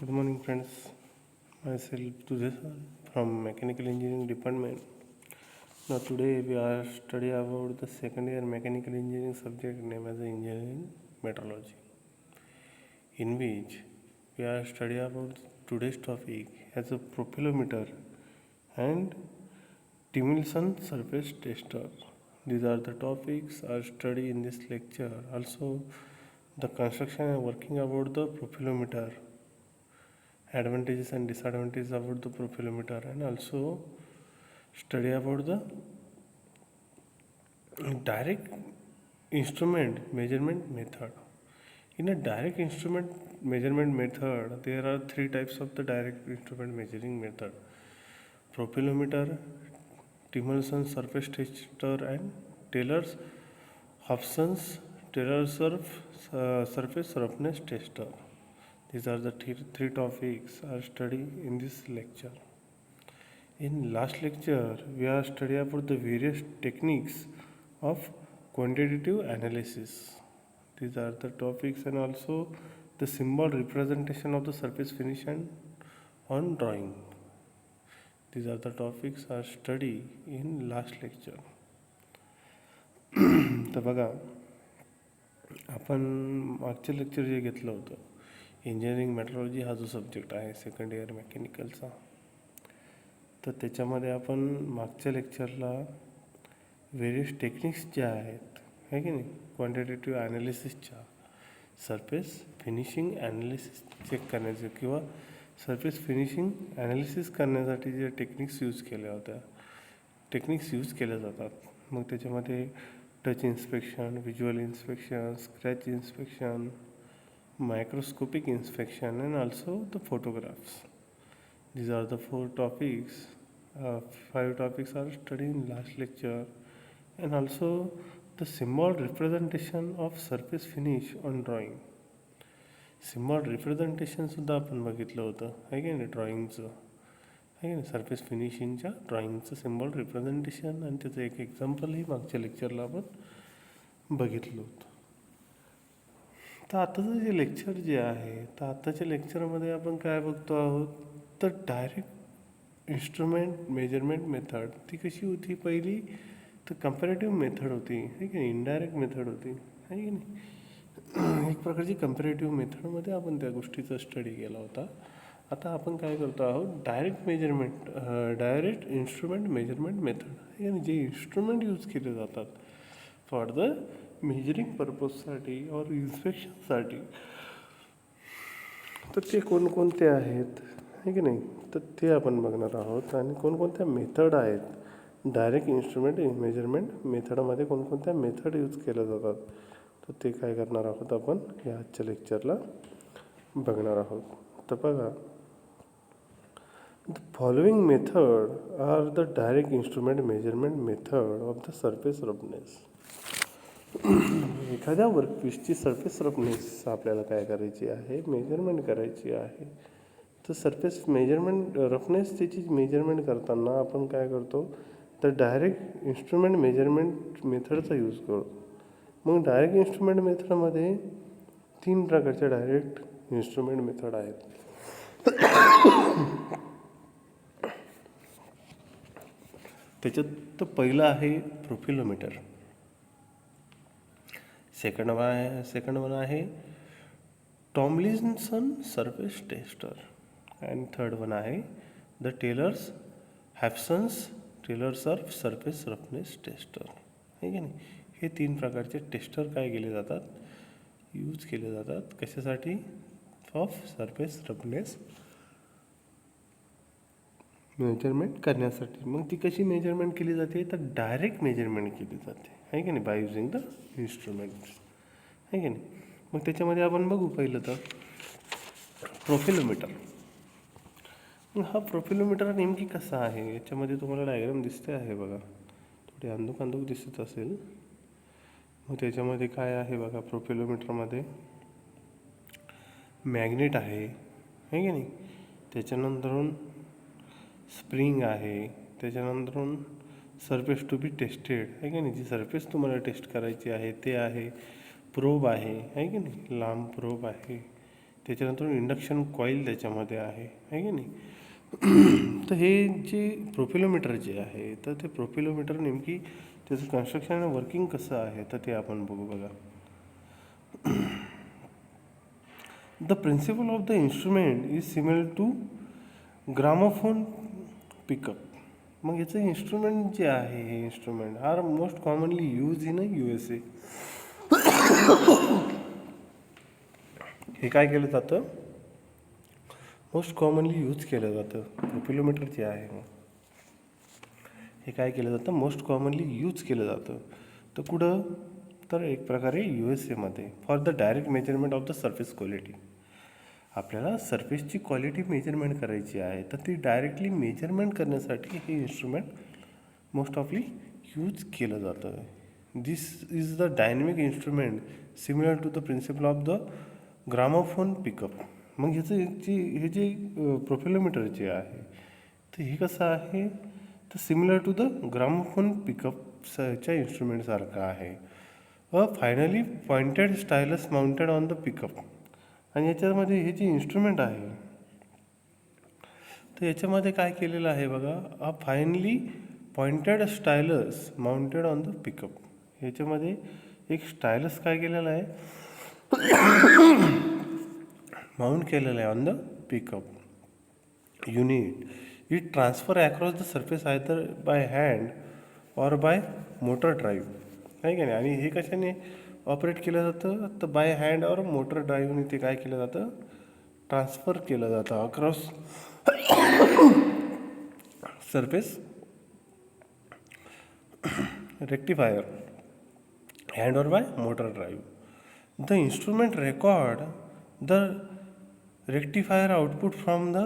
Good morning, friends. Myself Tudesan from Mechanical Engineering Department. Now today we are study about the second year mechanical engineering subject named as engineering metrology, in which we are study about today's topic as a profilometer and Timilson surface tester. These are the topics are studied in this lecture. Also, the construction and working about the profilometer, advantages and disadvantages about the profilometer, and also study about the direct instrument measurement method. In a direct instrument measurement method, there are three types of the direct instrument measuring method: profilometer, Timilson surface tester, and Taylor's Hobson's surface roughness tester. These are the three topics are studied in this lecture. In last lecture, we are studying about the various techniques of quantitative analysis. These are the topics, and also the symbol representation of the surface finish and on drawing. These are the topics are studied in last lecture. तर बघा, आपण मागच्या lecture जे घेतलं होतं, engineering metrology हा जो subject आहे सेकंड इयर मेकॅनिकलचा, तर त्याच्यामध्ये आपण मागच्या लेक्चरला व्हेरियस टेक्निक्स ज्या आहेत आहे की नाही, क्वांटिटेटिव्ह ॲनालिसिसच्या सरफेस फिनिशिंग ॲनालिसिस चेक करण्याचे किंवा सरफेस फिनिशिंग ॲनालिसिस करण्यासाठी जे टेक्निक्स यूज केल्या जातात. मग त्याच्यामध्ये touch inspection, visual inspection, scratch inspection, microscopic inspection, and also the photographs. These are the five topics are studied in last lecture, and also the symbol representation of surface finish on drawing. Symbol representation सुद्धा आपण बघितलं होतं आहे की नाही, ड्रॉइंगचं आहे की नाही, सरफेस फिनिशिंगच्या ड्रॉइंगचं सिम्बॉल रिप्रेझेंटेशन, आणि त्याचं एक एक्झाम्पलही मागच्या लेक्चरला आपण बघितलं होतं. तर आताचं जे लेक्चर जे आहे, तर आताच्या लेक्चरमध्ये आपण काय बघतो आहोत, तर डायरेक्ट इन्स्ट्रुमेंट मेजरमेंट मेथड. ती कशी होती पहिली, तर कंपॅरेटिव्ह मेथड होती आहे की नाही, इनडायरेक्ट मेथड होती आहे की नाही, एक प्रकारची कंपॅरेटिव्ह मेथडमध्ये आपण त्या गोष्टीचा स्टडी केला होता. आता आपण काय करतो आहोत, डायरेक्ट इन्स्ट्रुमेंट मेजरमेंट मेथड आहे की नाही, जे इन्स्ट्रुमेंट यूज केले जातात फॉर द मेजरिंग पर्पजसाठी और इन्स्पेक्शनसाठी, तर ते कोणकोणते आहेत आहे की नाही, तर ते आपण बघणार आहोत. आणि कोणकोणत्या मेथड आहेत डायरेक्ट इन्स्ट्रुमेंट मेजरमेंट मेथडमध्ये, कोणकोणत्या मेथड यूज केल्या जातात, तर ते काय करणार आहोत आपण या आजच्या लेक्चरला बघणार आहोत. तर बघा, the following method are the direct instrument measurement method of the surface roughness. एखाद्या वर्कपीसची सरफेस रफनेस आपल्याला काय करायची आहे, मेजरमेंट करायची आहे. तर सरफेस मेजरमेंट रफनेस त्याची मेजरमेंट करताना आपण काय करतो, तर डायरेक्ट इन्स्ट्रुमेंट मेजरमेंट मेथडचा यूज करतो. मग डायरेक्ट इन्स्ट्रुमेंट मेथडमध्ये तीन प्रकारच्या डायरेक्ट इन्स्ट्रुमेंट मेथड आहेत. त्याच्यात तर पहिलं आहे प्रोफिलोमीटर, सेकंड वन आहे टॉमलिन्सन सरफेस टेस्टर, आणि थर्ड वन आहे the Taylor's surface roughness tester आहे की नाही. हे तीन प्रकारचे टेस्टर काय केले जातात, यूज केले जातात कशासाठी, ऑफ सरफेस रफनेस मेजरमेंट करण्यासाठी. मग ती कशी मेजरमेंट केली जाते, तर डायरेक्ट मेजरमेंट केली जाते आहे की नाही, बाय युजिंग द इन्स्ट्रुमेंट्स आहे की नाही. मग त्याच्यामध्ये आपण बघू पहिलं तर प्रोफिलोमीटर. मग हा प्रोफिलोमीटर नेमकी कसा आहे, याच्यामध्ये तुम्हाला डायग्राम दिसते आहे बघा, थोडी अंधुक दिसत असेल. मग त्याच्यामध्ये काय आहे बघा, प्रोफिलोमीटरमध्ये मॅग्नेट आहे की नाही, त्याच्यानंतरून स्प्रिंग आहे, त्याच्यानंतरून सरफेस टू बी टेस्टेड आहे की नाही, जी सरफेस तुम्हाला टेस्ट करायची आहे ते आहे, प्रोब आहे की नाही, लांब प्रोब आहे, त्याच्यानंतर इंडक्शन कॉईल त्याच्यामध्ये आहे की नाही. तर हे जे प्रोफिलोमीटर जे आहे तर ते प्रोफिलोमीटर नेमकी त्याचं कन्स्ट्रक्शन आणि वर्किंग कसं आहे तर ते आपण बघू. बघा, the principle of the instrument is similar to gramophone pickup. मग याचं इन्स्ट्रुमेंट जे आहे, हे instrument are most commonly use in USA. हे काय केलं जातं, मोस्ट कॉमनली यूज केलं जातं. प्रोफिलोमीटर जे आहे हे काय केलं जातं, मोस्ट कॉमनली यूज केलं जातं. तर कुठं, तर एक प्रकारे USA for the direct measurement of the surface quality. आपल्याला सर्फेसची क्वालिटी मेजरमेंट करायची आहे, तर ती डायरेक्टली मेजरमेंट करण्यासाठी हे इन्स्ट्रुमेंट मोस्ट ऑफली यूज केलं जातं. This is the dynamic instrument similar to the principle of the gramophone pickup. मग हे जे प्रोफिलोमीटर जे आहे तर हे कसं आहे, तर सिमिलर टू द ग्रामोफोन पिकअपच्या इन्स्ट्रुमेंटसारखं आहे. Finally pointed stylus mounted on the pickup. आणि याच्यामध्ये हे जे इन्स्ट्रुमेंट आहे तर याच्यामध्ये काय केलेलं आहे बघा, finally pointed stylus mounted on the pickup. याच्यामध्ये एक स्टायलस काय केलेलं आहे, माउंट केलेलं आहे on the pickup unit. It transfer across the surface either by hand or bye motor drive, आहे का नाही. आणि हे कशाने ऑपरेट केलं जातं, तर बाय हँड और मोटर ड्राईव्हने ते काय केलं जातं, ट्रान्सफर केलं जातं across surface rectifier, hand or by motor drive. The instrument record the rectifier output from the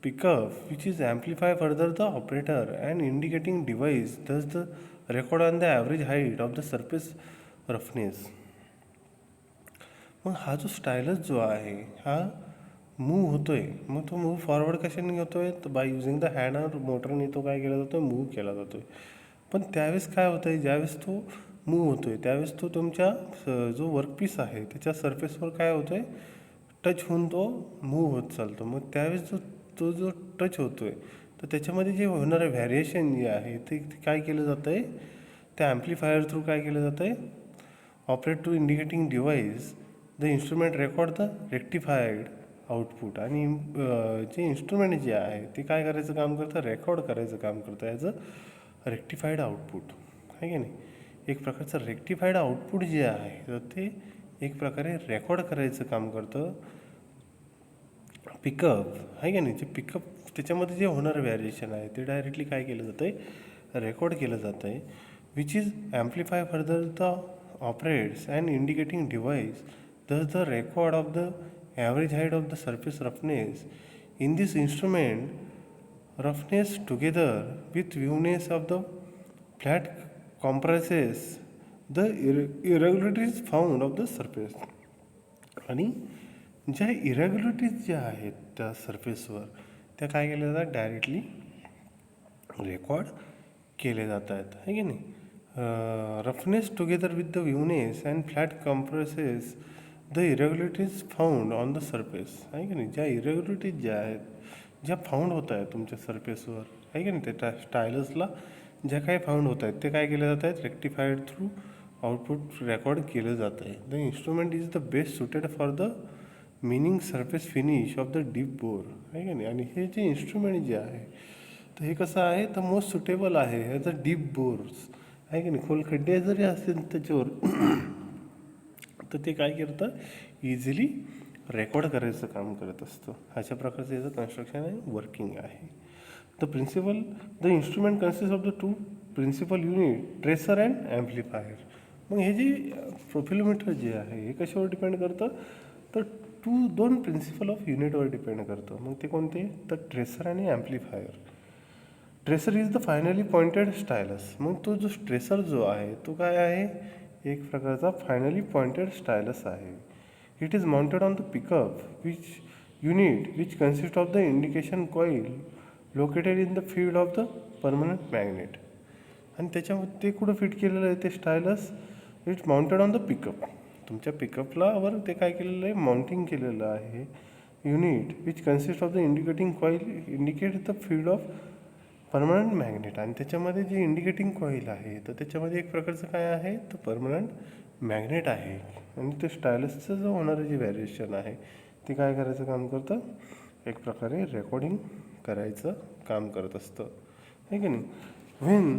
pickup, which is amplify further the operator and indicating device, thus the record on the average height of the surface roughness. मग हा जो stylus जो आहे हा move होतोय, मग तो move forward कशाने होतोय, तर बाय युझिंग द हँड और मोटरने तो काय केला जातोय, मूव्ह केला जातोय. पण त्यावेळेस काय होतंय, ज्यावेळेस तो मूव्ह होतोय त्यावेळेस तो तुमच्या जो वर्कपीस आहे त्याच्या सरफेसवर काय होतोय, टच होऊन तो मूव्ह होत चालतो. मग त्यावेळेस जो टच होतोय तर त्याच्यामध्ये जे होणारे व्हॅरिएशन जे आहे ते काय केलं जातं आहे, त्या ॲम्प्लिफायर थ्रू काय केलं जातं आहे, operate to indicating device the instrument record the rectified output. आणि जे इन्स्ट्रुमेंट जे आहे ते काय करायचं काम करतं, रेकॉर्ड करायचं काम करतं ॲज अ रेक्टिफाईड आउटपुट, आहे की नाही. एक प्रकारचं रेक्टिफाईड आउटपुट जे आहे तर ते एक प्रकारे रेकॉर्ड करायचं काम करतं पिकअप, आहे की नाही. जे पिकअप त्याच्यामध्ये जे होणारं व्हॅरिएशन आहे ते डायरेक्टली काय केलं जातं आहे, रेकॉर्ड केलं जातं आहे, which is amplify further the operates and indicating device, thus the record of the average height of the surface roughness. In this instrument, roughness together with viwness of the flat compresses the irregularities found of the surface. आणि ज्या इरेग्युलरिटीज ज्या आहेत त्या सरफेसवर त्या काय केल्या जातात, डायरेक्टली रेकॉर्ड केले जात आहेत, आहे की नाही. Roughness together with the waviness and flat comprises the irregularities found on the surface, आहे की नाही. ज्या इरेग्युलरिटीज ज्या आहेत, ज्या फाउंड होत आहेत तुमच्या सरफेसवर, आहे की नाही, त्या स्टायलसला ज्या काही फाउंड होत आहेत ते काय केले जात आहेत, रेक्टिफाईड थ्रू आउटपुट रेकॉर्ड केलं जात आहे. The instrument is the best suited for the meaning surface finish off the deep bore, आहे की नाही. आणि हे जे इन्स्ट्रुमेंट जे आहे तर हे कसं आहे, तर मोस्ट सुटेबल आहे ॲज अ डीप बोर्स, आहे की नाही. खोल खड्डे जरी असतील त्याच्यावर तर ते काय करतं, इझिली रेकॉर्ड करायचं काम करत असतं. अशा प्रकारचं याचं कन्स्ट्रक्शन आहे, वर्किंग आहे. The principle, the instrument consist of the two principle unit, tracer and amplifier. मग हे जे प्रोफिलोमीटर जे आहे हे कशावर डिपेंड करतं, तर दोन प्रिन्सिपल ऑफ युनिटवर डिपेंड करतं. मग ते कोणते, तर ट्रेसर आणि amplifier. Tracer is the finally pointed stylus. मग तो जो ट्रेसर जो आहे तो काय आहे, एक प्रकारचा फायनली पॉइंटेड स्टायलस आहे. It is mounted on the pickup which consist of the indication coil located in the field of the permanent magnet. आणि त्याच्यामध्ये ते कुठं फिट केलेलं आहे ते stylus, it's mounted on the pickup. तुमच्या पिकअपला वर ते काय केलेलं आहे, माउंटिंग केलेलं आहे unit which consist of the indicating coil indicate the field of permanent magnet. आणि त्याच्यामध्ये जे इंडिकेटिंग कॉईल आहे तर त्याच्यामध्ये एक प्रकारचं काय आहे, तर परमनंट मॅग्नेट आहे. आणि ते स्टायलसचं जो होणारं जे व्हॅरिएशन आहे ते काय करायचं काम करतं, एक प्रकारे रेकॉर्डिंग करायचं काम करत असतं, आहे की नाही. When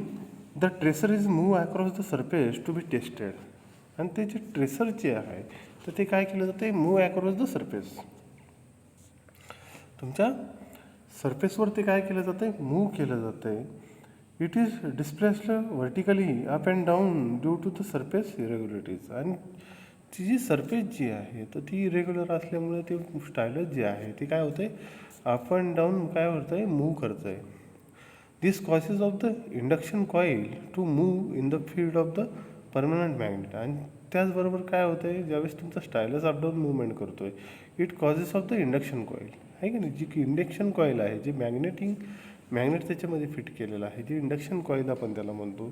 the tracer is move across the surface to be tested. आणि ते जे ट्रेसर जे आहे तर ते काय केलं जातं, मूव्ह अक्रॉस द सरफेस. तुमच्या सरफेसवर ते काय केलं जातं आहे, मूव्ह केलं जातं आहे. It is displaced vertically up and down due to the surface irregularities. आणि ती जी सरफेस जी आहे तर ती इरेग्युलर असल्यामुळे ते स्टायलस जे आहे ते काय होतं आहे, अप अँड डाऊन काय होतं आहे, मूव्ह करतं आहे. This causes of the induction coil to move in the field of the permanent magnet. आणि त्याचबरोबर काय होतं आहे, ज्यावेळेस तुमचा स्टायलस अपडाऊन मुवमेंट करतो आहे, it causes of the induction coil, आहे की नाही. जी इंडक्शन कॉईल आहे, जे मॅग्नेट त्याच्यामध्ये फिट केलेलं आहे, जे इंडक्शन कॉईल आपण त्याला म्हणतो,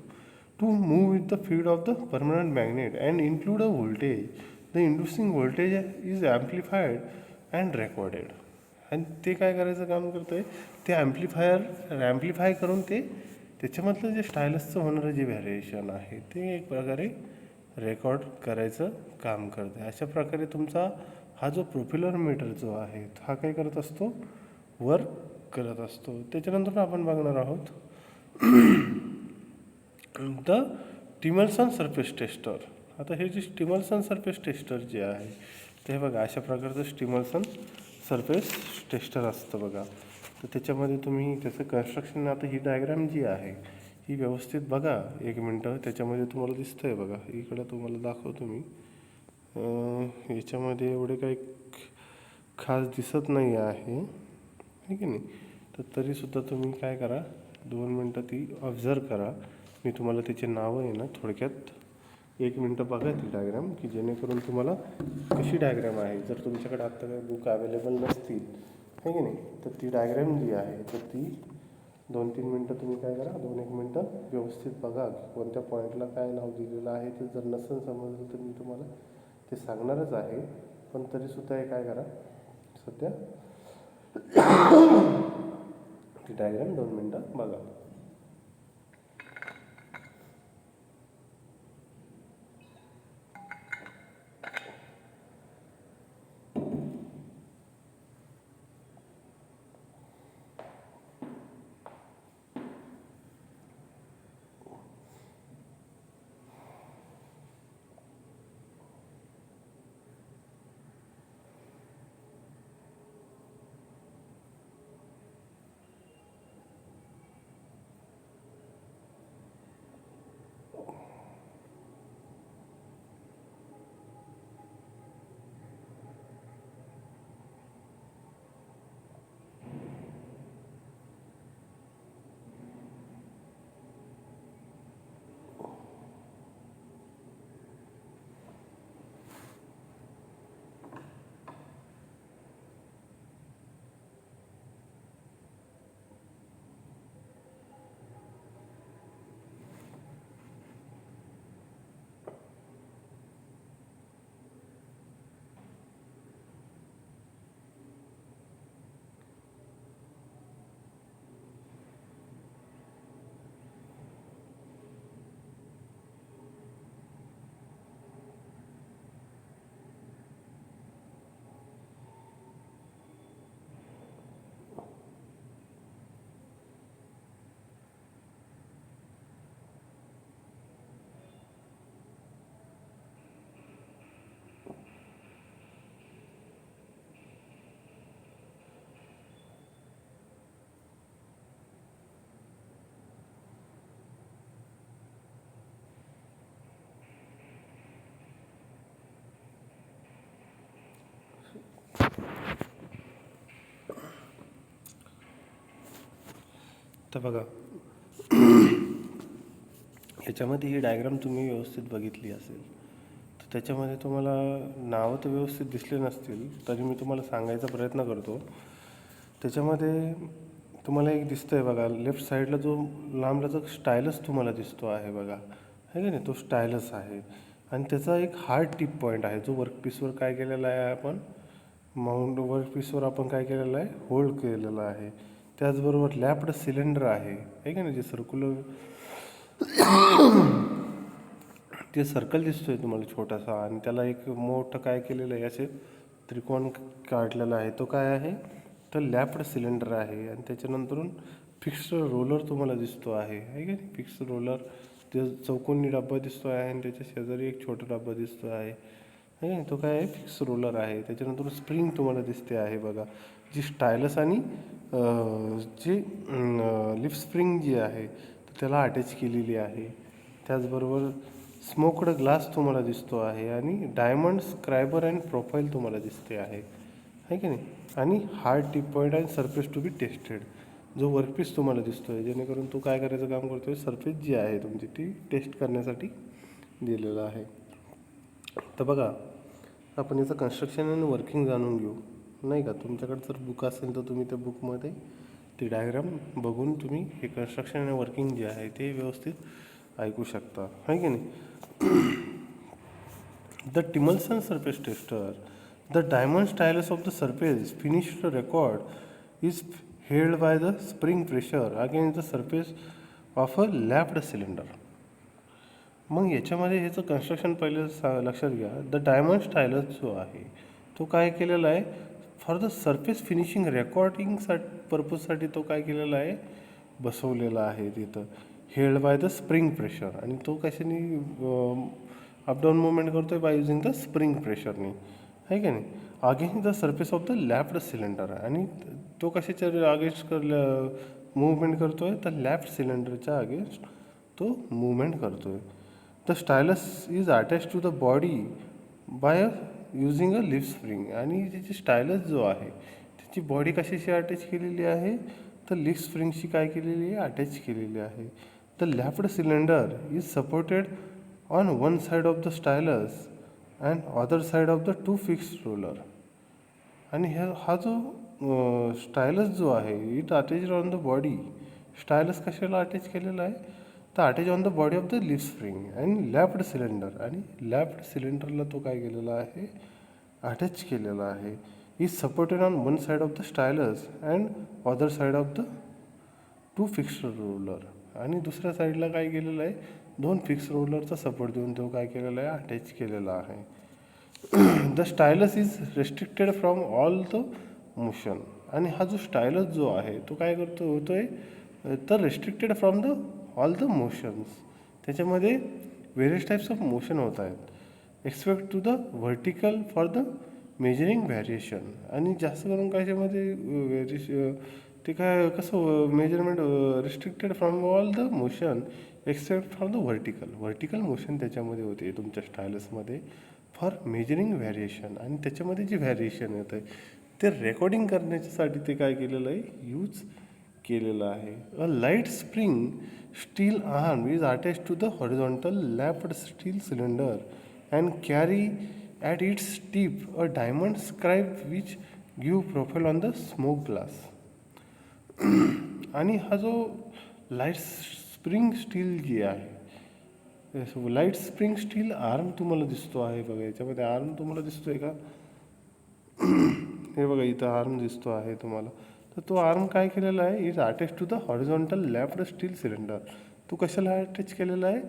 to move with the field of the permanent magnet and include a voltage. The inducing voltage is amplified and recorded. आणि ते काय करायचं काम करतं आहे, ते ॲम्प्लिफाय करून ते त्याच्यामधलं जे स्टायलसचं होणारं जे व्हॅरिएशन आहे ते एक प्रकारे रेकॉर्ड करायचं काम करते. अशा प्रकारे तुमचा हा जो प्रोपेलर मीटर जो आहे हा काय करत असतो, वर्क करत असतो. त्याच्यानंतर आपण बघणार आहोत द टिमल्सन सरफेस टेस्टर. आता हे जे टिमल्सन सरफेस टेस्टर जे आहे ते बघा अशा प्रकारचं टिमल्सन सरफेस टेस्टर असतं बघा. तर त्याच्यामध्ये तुम्ही त्याचं कन्स्ट्रक्शन, आता ही डायग्राम जी आहे ही व्यवस्थित बघा, एक मिनटं. त्याच्यामध्ये तुम्हाला दिसतं आहे बघा, इकडं तुम्हाला दाखवतो मी. याच्यामध्ये एवढे काही खास दिसत नाही आहे, है की नाही. तर तरीसुद्धा तुम्ही काय करा, 2 मिनटं ती ऑब्झर्व करा. मी तुम्हाला त्याचे नावं आहे ना थोडक्यात 1 मिनटं बघा ती डायग्राम, की जेणेकरून तुम्हाला कशी डायग्राम आहे. जर तुमच्याकडे आत्ता काही बुक अवेलेबल नसतील, है की नाही, तर ती डायग्राम जी आहे तर ती 2-3 मिनटं तुम्ही काय करा, 2-1 मिनटं व्यवस्थित बघा कोणत्या पॉईंटला काय नाव दिलेलं आहे. ते जर नसेल समजलं तर मी तुम्हाला ते सांगणारच आहे, पण तरीसुद्धा हे काय करा, सध्या ती डायग्राम 2 मिनटं बघा. तर बघा ह्याच्यामध्ये ही डायग्राम तुम्ही व्यवस्थित बघितली असेल तर त्याच्यामध्ये तुम्हाला नावं तर व्यवस्थित दिसले नसतील, तरी मी तुम्हाला सांगायचा प्रयत्न करतो. त्याच्यामध्ये तुम्हाला एक दिसतं आहे बघा, लेफ्ट साईडला जो लांबला जो स्टायलस तुम्हाला दिसतो आहे बघा, है की नाही, तो स्टायलस आहे. आणि त्याचा एक हार्ड टिप पॉईंट आहे जो वर्कपीसवर काय केलेला आहे आपण वर्कपीसवर आपण काय केलेलं आहे होल्ड केलेला आहे. त्याचबरोबर लॅप्ड सिलेंडर आहे का नाही, जे ते सर्कल दिसतोय तुम्हाला छोटासा, आणि त्याला एक मोठं काय केलेलं आहे, असे त्रिकोण काढलेला आहे. तो काय आहे तर लॅप्ड सिलेंडर आहे. आणि त्याच्यानंतरून फिक्स्ड रोलर तुम्हाला दिसतो आहे का नाही, फिक्स्ड रोलर ते चौकोनी डब्बा दिसतो आहे आणि त्याच्या शेजारी एक छोटा डब्बा दिसतो आहे तो काय आहे फिक्स रोलर आहे. त्याच्यानंतर स्प्रिंग तुम्हाला दिसते आहे बघा, जी स्टायलस आणि जी लिप स्प्रिंग जी आहे तर त्याला अटॅच केलेली आहे. त्याचबरोबर स्मोक्ड ग्लास तुम्हाला दिसतो आहे आणि डायमंड स्क्रायबर अँड प्रोफाईल तुम्हाला दिसते आहे की नाही. आणि हार्ड टिप पॉईंट आणि सरफेस टू बी टेस्टेड, जो वर्कपीस तुम्हाला दिसतो आहे, जेणेकरून तो काय करायचं काम करतो आहे, सरफेस जी आहे तुमची ती टेस्ट करण्यासाठी दिलेलं आहे. तर बघा, आपण याचं कन्स्ट्रक्शन आणि वर्किंग जाणून घेऊ नाही का. तुमच्याकडे जर बुक असेल तर तुम्ही त्या बुकमध्ये ती डायग्राम बघून तुम्ही हे कन्स्ट्रक्शन आणि वर्किंग जे आहे ते व्यवस्थित ऐकू शकता की नाही. The Tomlinson surface tester, the diamond stylus of the surface finished record is held by the spring pressure against the surface of a lapped cylinder. मग याच्यामध्ये ह्याचं कन्स्ट्रक्शन पहिले लक्षात घ्या. द डायमंड स्टायलस जो आहे तो काय केलेला आहे, फॉर द सरफेस फिनिशिंग रेकॉर्डिंगसाठी पर्पजसाठी तो काय केलेला आहे, बसवलेला आहे तिथं, held by the spring pressure. आणि तो कशाने अपडाऊन मुवमेंट करतो आहे, बाय युझिंग द स्प्रिंग प्रेशरने आहे का नाही, against the surface of the lapped cylinder. आणि तो कशाच्या अगेन्स्ट मुवमेंट करतो आहे, तर लॅप्ड सिलेंडरच्या अगेन्स्ट तो मुवमेंट करतो आहे. The stylus is attach to the body by using a leaf spring. आणि त्याची स्टायलस जो आहे त्याची बॉडी कशाशी अटॅच केलेली आहे, तर लिप स्प्रिंगशी काय केलेली आहे, अटॅच केलेली आहे. The lapped cylinder is supported on one side of the stylus and other side of the two fixed roller. आणि हा जो स्टायलस जो आहे it attach on the body. Stylus कशाला अटॅच केलेला आहे, तर attach on the body of the leaf spring and lapped cylinder. आणि लॅप्ड सिलेंडरला तो काय केलेला आहे, अटॅच केलेला आहे. Is supported on one side of the stylus and other side of the two fixed roller. आणि दुसऱ्या साईडला काय केलेलं आहे, दोन फिक्स रोलरचा सपोर्ट देऊन तो काय केलेला आहे, अटॅच केलेला आहे. The stylus is restricted from all the motion. आणि हा जो स्टायलस जो आहे तो काय होतोय तर restricted from the all the motions. त्याच्यामध्ये व्हेरियस टाईप्स ऑफ मोशन होत आहेत expect to the vertical for the measuring variation. आणि जास्त करून कायच्यामध्ये ते काय कसं measurement restricted from all the motion except from the vertical motion त्याच्यामध्ये होते तुमच्या स्टायलसमध्ये फॉर मेजरिंग व्हॅरिएशन. आणि त्याच्यामध्ये जे व्हॅरिएशन येतं आहे ते रेकॉर्डिंग करण्यासाठी ते काय केलेलं आहे, यूज केलेलं आहे. A light spring steel arm is attach to the horizontal lapped steel cylinder and carry at its tip a diamond scribe which give profile on the smoke glass. आणि हा जो लाईट स्प्रिंग स्टील जी आहे, light spring steel arm तुम्हाला दिसतो आहे बघा, याच्यामध्ये arm तुम्हाला दिसतोय का, हे बघा इथं आर्म दिसतो आहे तुम्हाला. तर तो आर्म काय केलेला आहे, is attach to the horizontal lapped steel cylinder. तो कशाला अटॅच केलेला आहे,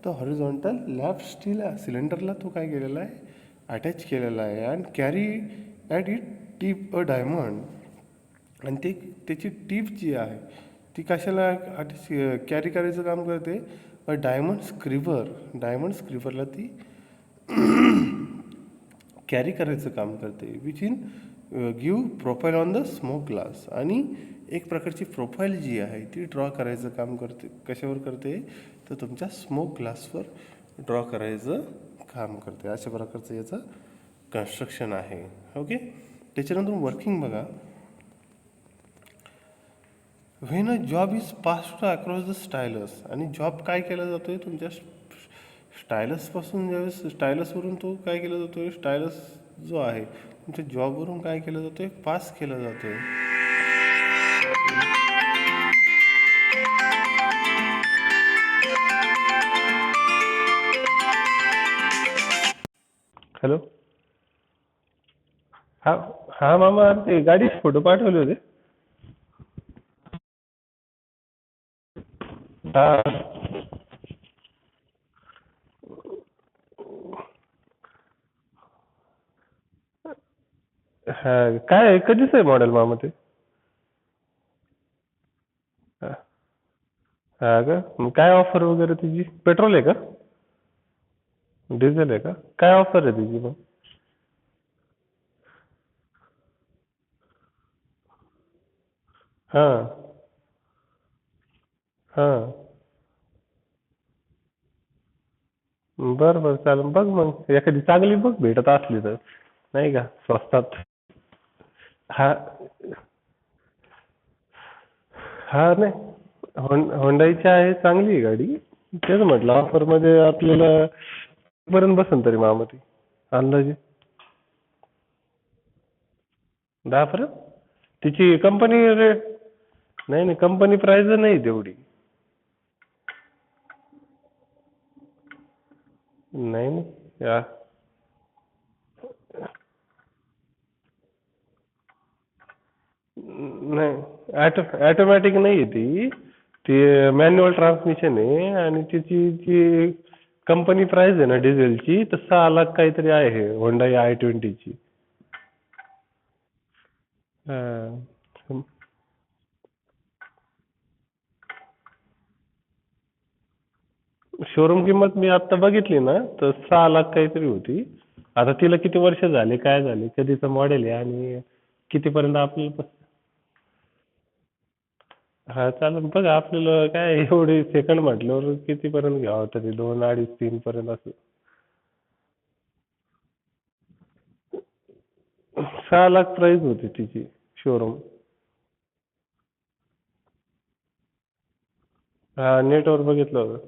तर हॉरिझॉन्टल लॅप्ड स्टील सिलेंडरला तो काय केलेला आहे, अटॅच केलेला आहे. And carry at it tip a diamond. आणि त्याची टीप जी आहे ती कशाला अटॅच कॅरी करायचं काम करते, डायमंड स्क्रिबरला ती कॅरी करायचं काम करते, which in give profile on the smoke glass. आणि एक प्रकारची प्रोफाईल जी आहे ती ड्रॉ करायचं काम करते. कशावर करते, तर तुमच्या स्मोक ग्लासवर ड्रॉ करायचं काम करते. अशा प्रकारचं याचं कन्स्ट्रक्शन आहे. ओके, त्याच्यानंतर वर्किंग बघा. When a job is passed across the stylus. आणि जॉब काय केला जातो आहे तुमच्या स्टायलसपासून, ज्यावेळेस स्टायलसवरून तो काय केला जातो आहे, स्टायलस जो आहे तुमच्या जॉबवरून काय केला जातो आहे, पास केला जातो आहे. हॅलो. हा. हा मामा, ते गाडीचे फोटो पाठवले होते. हा. हा. काय कधीच आहे मॉडेल मामा ते? हा. हा का? मग काय ऑफर वगैरे तुझी? पेट्रोल आहे का? डिझेल आहे का? काय ऑफर आहे तुझी मग? हा. हा. बरं बरं, चालेल. बघ मग एखादी चांगली बघ, भेटत असली तर, नाही का, स्वस्तात. हा. हा. नाही, होंडाईची आहे, चांगली आहे गाडी. तेच म्हटलं ऑफर मध्ये आपल्याला पर्यंत बसेल तरी मामा ती अंदाजे 10 पर्यंत. तिची कंपनी रेट. नाही नाही, कंपनी प्राइस नाही तेवढी. नाही नाही. नाही, ऑटोमॅटिक नाही आहे ती. ती मॅन्युअल ट्रान्समिशन आहे आणि तिची जी कंपनी प्राइस आहे ना डिझेलची, तर 6 लाख काहीतरी आहे होंडाई i20ची. हा. शोरूम किंमत मी आता बघितली ना, तर 6 लाख काहीतरी होती. आता तिला किती वर्ष झाले, काय झाले, कधीचं मॉडेल आहे आणि कितीपर्यंत आपल्याला. हा, चालेल. बघा आपल्याला काय एवढी सेकंड म्हटल्यावर कितीपर्यंत घ्यावं तरी, 2, 2.5, 3 पर्यंत असं. 6 लाख प्राइस होती तिची शोरूम. हा, नेटवर बघितलं होतं.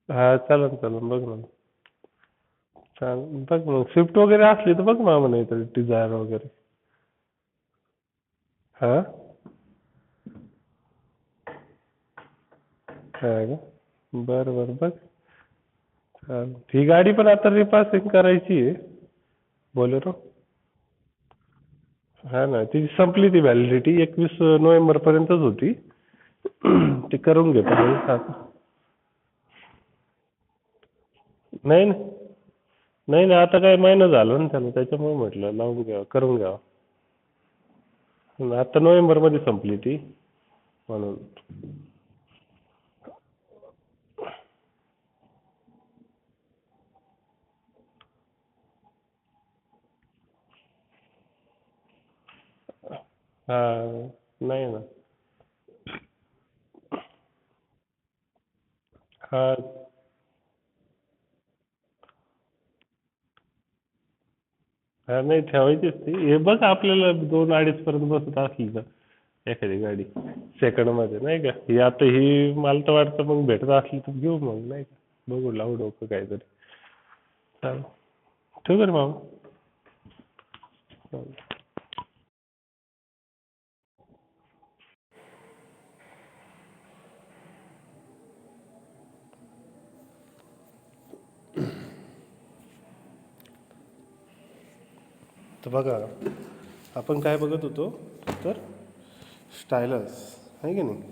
हा, चालेल चालेल, बघ ना. चालेल, बघ मग स्विफ्ट वगैरे असली तर बघ मामा, नाही तर डिझायर वगैरे. हा. हा का? बरं बरं, बघ. चालेल. ही गाडी पण आता रिपासिंग करायची आहे, बोलेरो. हा ना, ती संपली, ती व्हॅलिडिटी 21 नोव्हेंबर पर्यंतच होती. ती करून घेतो आता. नाही नाही नाही नाही, आता काय महिना झाला ना त्याला, त्याच्यामुळे म्हटलं लावून घ्यावं, करून घ्यावं. आता नोव्हेंबर मध्ये संपली ती, म्हणून. हा. नाही ना. हा. हा, नाही ठेवायचीच ती. हे बघ आपल्याला 2-2.5 पर्यंत बसत असली तर एखादी गाडी सेकंड मध्ये, नाही का. ही आता ही मला तर वाटतं मग भेटत असली तर घेऊ मग, नाही का. बघू, लावू डोकं काहीतरी. चालेल. ठेवू का रे मामा? चालेल. तर बघा, आपण काय बघत होतो, तर स्टायलस आहे की नाही.